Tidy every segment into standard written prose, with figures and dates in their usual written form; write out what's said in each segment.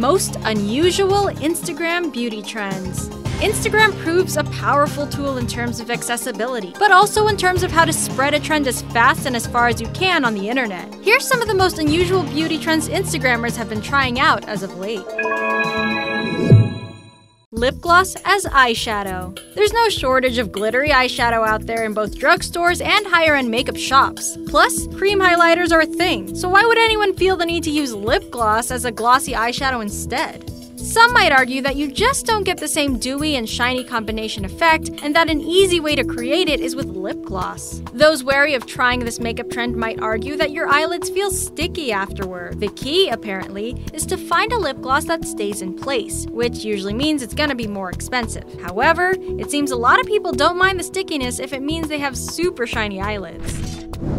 Most unusual Instagram beauty trends. Instagram proves a powerful tool in terms of accessibility, but also in terms of how to spread a trend as fast and as far as you can on the internet. Here's some of the most unusual beauty trends Instagrammers have been trying out as of late. Lip gloss as eyeshadow. There's no shortage of glittery eyeshadow out there in both drugstores and higher-end makeup shops. Plus, cream highlighters are a thing, so why would anyone feel the need to use lip gloss as a glossy eyeshadow instead? Some might argue that you just don't get the same dewy and shiny combination effect, and that an easy way to create it is with lip gloss. Those wary of trying this makeup trend might argue that your eyelids feel sticky afterward. The key, apparently, is to find a lip gloss that stays in place, which usually means it's gonna be more expensive. However, it seems a lot of people don't mind the stickiness if it means they have super shiny eyelids.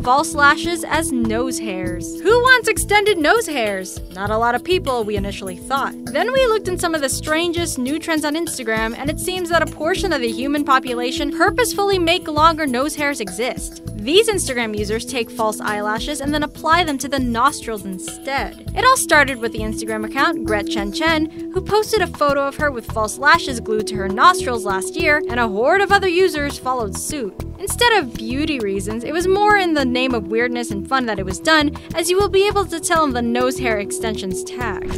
False lashes as nose hairs. Who wants extended nose hairs? Not a lot of people, we initially thought. Then we looked in some of the strangest new trends on Instagram, and it seems that a portion of the human population purposefully make longer nose hairs exist. These Instagram users take false eyelashes and then apply them to the nostrils instead. It all started with the Instagram account Gretchen Chen, who posted a photo of her with false lashes glued to her nostrils last year, and a horde of other users followed suit. Instead of beauty reasons, it was more in the name of weirdness and fun that it was done, as you will be able to tell in the nose hair extensions tag.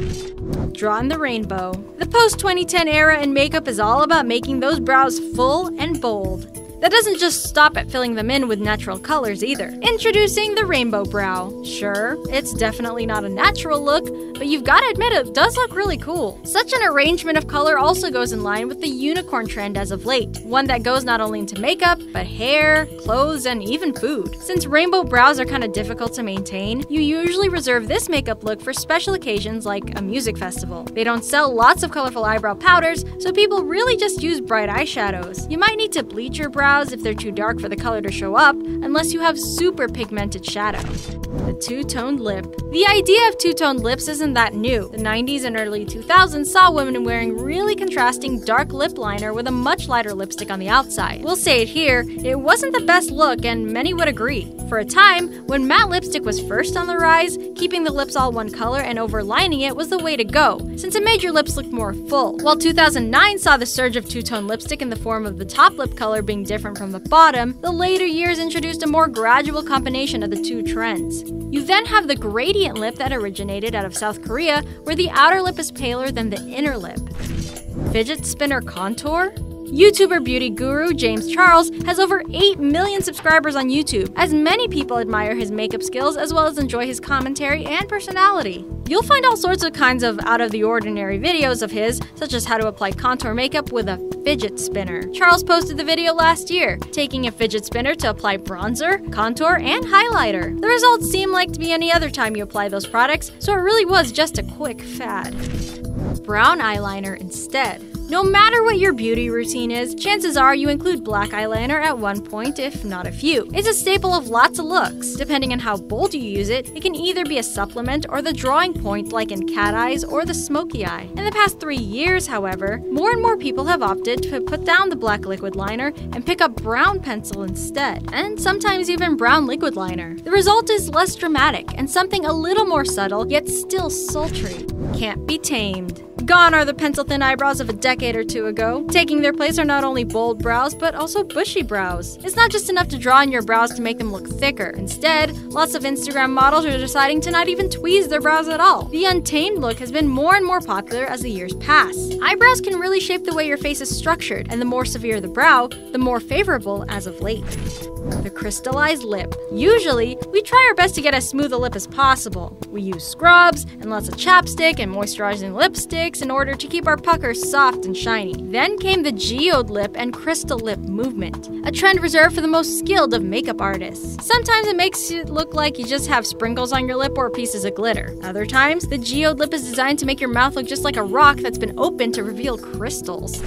Draw in the rainbow. The post-2010 era in makeup is all about making those brows full and bold. That doesn't just stop at filling them in with natural colors either. Introducing the rainbow brow. Sure, it's definitely not a natural look, but you've got to admit it does look really cool. Such an arrangement of color also goes in line with the unicorn trend as of late, one that goes not only into makeup, but hair, clothes, and even food. Since rainbow brows are kind of difficult to maintain, you usually reserve this makeup look for special occasions like a music festival. They don't sell lots of colorful eyebrow powders, so people really just use bright eyeshadows. You might need to bleach your brows if they're too dark for the color to show up, unless you have super pigmented shadow. The two-toned lip. The idea of two-toned lips isn't that new. The 90s and early 2000s saw women wearing really contrasting dark lip liner with a much lighter lipstick on the outside. We'll say it here, it wasn't the best look, and many would agree. For a time, when matte lipstick was first on the rise, keeping the lips all one color and overlining it was the way to go, since it made your lips look more full. While 2009 saw the surge of two-tone lipstick in the form of the top lip color being different from the bottom, the later years introduced a more gradual combination of the two trends. You then have the gradient lip that originated out of South Korea, where the outer lip is paler than the inner lip. Fidget spinner contour? YouTuber beauty guru James Charles has over 8 million subscribers on YouTube, as many people admire his makeup skills as well as enjoy his commentary and personality. You'll find all sorts of kinds of out-of-the-ordinary videos of his, such as how to apply contour makeup with a fidget spinner. Charles posted the video last year, taking a fidget spinner to apply bronzer, contour, and highlighter. The results seem like to be any other time you apply those products, so it really was just a quick fad. Brown eyeliner instead. No matter what your beauty routine is, chances are you include black eyeliner at one point, if not a few. It's a staple of lots of looks. Depending on how bold you use it, it can either be a supplement or the drawing point like in cat eyes or the smoky eye. In the past 3 years, however, more and more people have opted to put down the black liquid liner and pick up brown pencil instead, and sometimes even brown liquid liner. The result is less dramatic and something a little more subtle, yet still sultry. Can't be tamed. Gone are the pencil-thin eyebrows of a decade or two ago. Taking their place are not only bold brows, but also bushy brows. It's not just enough to draw in your brows to make them look thicker. Instead, lots of Instagram models are deciding to not even tweeze their brows at all. The untamed look has been more and more popular as the years pass. Eyebrows can really shape the way your face is structured, and the more severe the brow, the more favorable as of late. The crystallized lip. Usually, we try our best to get as smooth a lip as possible. We use scrubs and lots of chapstick and moisturizing lipsticks in order to keep our puckers soft and shiny. Then came the geode lip and crystal lip movement, a trend reserved for the most skilled of makeup artists. Sometimes it makes it look like you just have sprinkles on your lip or pieces of glitter. Other times, the geode lip is designed to make your mouth look just like a rock that's been opened to reveal crystals.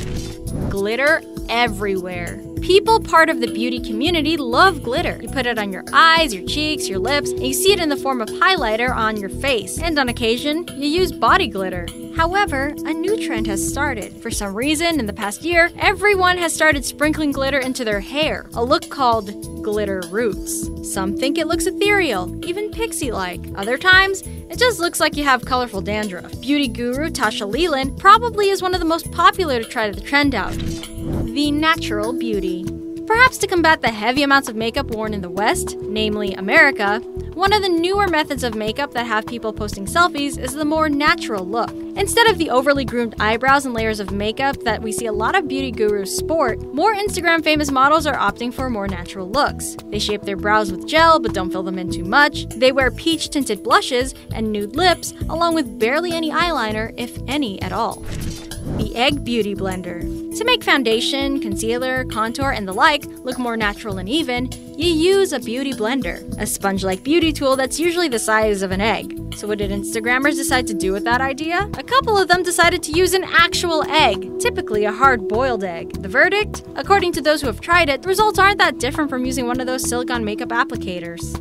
Glitter everywhere. People part of the beauty community love glitter. You put it on your eyes, your cheeks, your lips, and you see it in the form of highlighter on your face. And on occasion, you use body glitter. However, a new trend has started. For some reason, in the past year, everyone has started sprinkling glitter into their hair, a look called glitter roots. Some think it looks ethereal, even pixie-like. Other times, it just looks like you have colorful dandruff. Beauty guru Tasha Leland probably is one of the most popular to try the trend out. The natural beauty. Perhaps to combat the heavy amounts of makeup worn in the West, namely America, one of the newer methods of makeup that have people posting selfies is the more natural look. Instead of the overly groomed eyebrows and layers of makeup that we see a lot of beauty gurus sport, more Instagram famous models are opting for more natural looks. They shape their brows with gel but don't fill them in too much. They wear peach tinted blushes and nude lips, along with barely any eyeliner, if any at all. The Egg Beauty Blender. To make foundation, concealer, contour, and the like look more natural and even, you use a beauty blender, a sponge-like beauty tool that's usually the size of an egg. So what did Instagrammers decide to do with that idea? A couple of them decided to use an actual egg, typically a hard-boiled egg. The verdict? According to those who have tried it, the results aren't that different from using one of those silicone makeup applicators.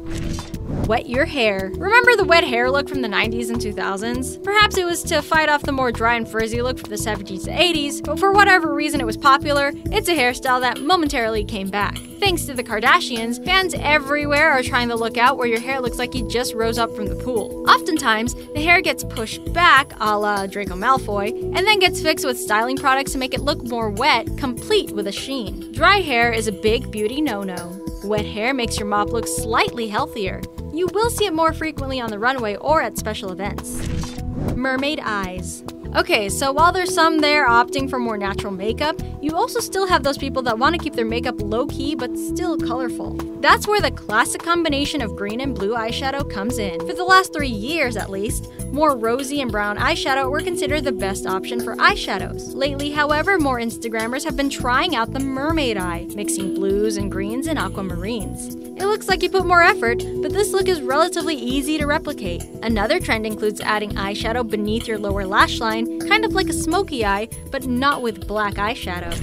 Wet your hair. Remember the wet hair look from the 90s and 2000s? Perhaps it was to fight off the more dry and frizzy look from the 70s to 80s, but for whatever reason it was popular, it's a hairstyle that momentarily came back. Thanks to the Kardashians, fans everywhere are trying the look out where your hair looks like you just rose up from the pool. Oftentimes, the hair gets pushed back a la Draco Malfoy, and then gets fixed with styling products to make it look more wet, complete with a sheen. Dry hair is a big beauty no-no. Wet hair makes your mop look slightly healthier. You will see it more frequently on the runway or at special events. Mermaid Eyes. Okay, so while there's some there opting for more natural makeup, you also still have those people that want to keep their makeup low-key but still colorful. That's where the classic combination of green and blue eyeshadow comes in. For the last 3 years at least, more rosy and brown eyeshadow were considered the best option for eyeshadows. Lately, however, more Instagrammers have been trying out the mermaid eye, mixing blues and greens and aquamarines. It looks like you put more effort, but this look is relatively easy to replicate. Another trend includes adding eyeshadow beneath your lower lash line, kind of like a smoky eye, but not with black eyeshadow.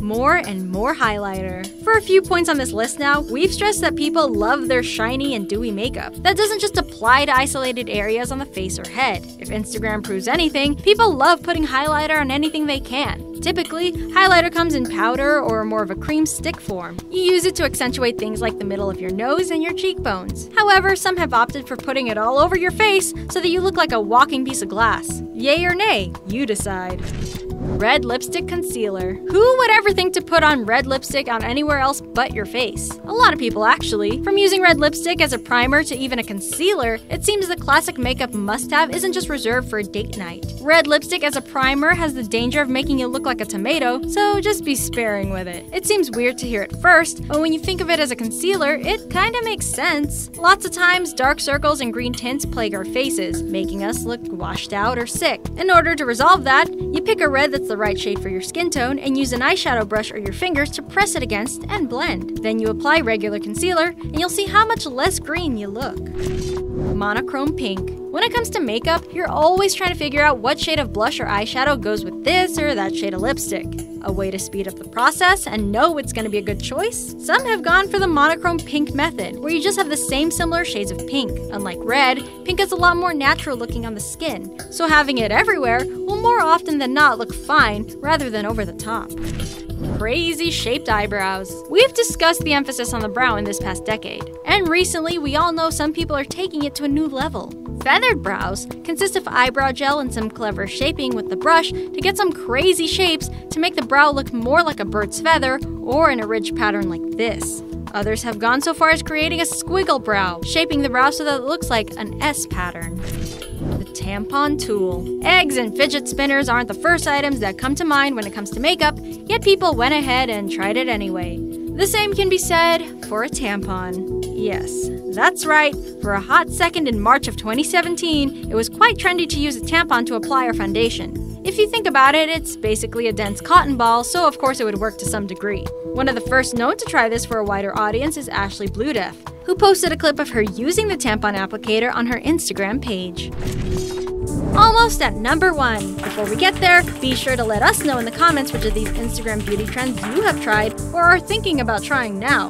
More and more highlighter. For a few points on this list now, we've stressed that people love their shiny and dewy makeup. That doesn't just apply to isolated areas on the face or head. If Instagram proves anything, people love putting highlighter on anything they can. Typically, highlighter comes in powder or more of a cream stick form. You use it to accentuate things like the middle of your nose and your cheekbones. However, some have opted for putting it all over your face so that you look like a walking piece of glass. Yay or nay, you decide. Red lipstick concealer. Who would ever think to put on red lipstick on anywhere else but your face? A lot of people actually. From using red lipstick as a primer to even a concealer, it seems the classic makeup must-have isn't just reserved for a date night. Red lipstick as a primer has the danger of making you look like a tomato, so just be sparing with it. It seems weird to hear at first, but when you think of it as a concealer, it kinda makes sense. Lots of times, dark circles and green tints plague our faces, making us look washed out or sick. In order to resolve that, you pick a red that's the right shade for your skin tone and use an eyeshadow brush or your fingers to press it against and blend. Then you apply regular concealer and you'll see how much less green you look. Monochrome Pink. When it comes to makeup, you're always trying to figure out what shade of blush or eyeshadow goes with this or that shade of lipstick. A way to speed up the process and know it's going to be a good choice? Some have gone for the Monochrome Pink method, where you just have the same similar shades of pink. Unlike red, pink is a lot more natural looking on the skin, so having it everywhere will more often than not look fine rather than over the top. Crazy shaped eyebrows. We've discussed the emphasis on the brow in this past decade, and recently we all know some people are taking it to a new level. Feathered brows consist of eyebrow gel and some clever shaping with the brush to get some crazy shapes to make the brow look more like a bird's feather or in a ridge pattern like this. Others have gone so far as creating a squiggle brow, shaping the brow so that it looks like an S pattern. The Tampon Tool. Eggs and fidget spinners aren't the first items that come to mind when it comes to makeup, yet people went ahead and tried it anyway. The same can be said for a tampon. Yes, that's right. For a hot second in March of 2017, it was quite trendy to use a tampon to apply our foundation. If you think about it, it's basically a dense cotton ball, so of course it would work to some degree. One of the first known to try this for a wider audience is Ashley Bluedeath, who posted a clip of her using the tampon applicator on her Instagram page. Almost at number 1. Before we get there, be sure to let us know in the comments which of these Instagram beauty trends you have tried or are thinking about trying now.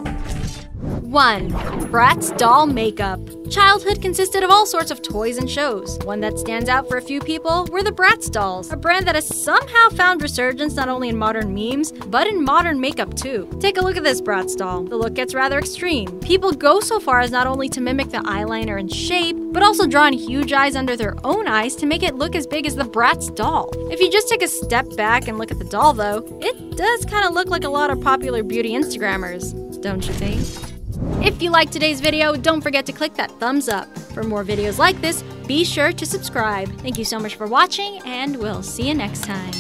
1. Bratz Doll makeup. Childhood consisted of all sorts of toys and shows. One that stands out for a few people were the Bratz Dolls, a brand that has somehow found resurgence not only in modern memes, but in modern makeup too. Take a look at this Bratz doll. The look gets rather extreme. People go so far as not only to mimic the eyeliner and shape, but also draw in huge eyes under their own eyes to make it look as big as the Bratz doll. If you just take a step back and look at the doll though, it does kind of look like a lot of popular beauty Instagrammers, don't you think? If you liked today's video, don't forget to click that thumbs up. For more videos like this, be sure to subscribe. Thank you so much for watching, and we'll see you next time.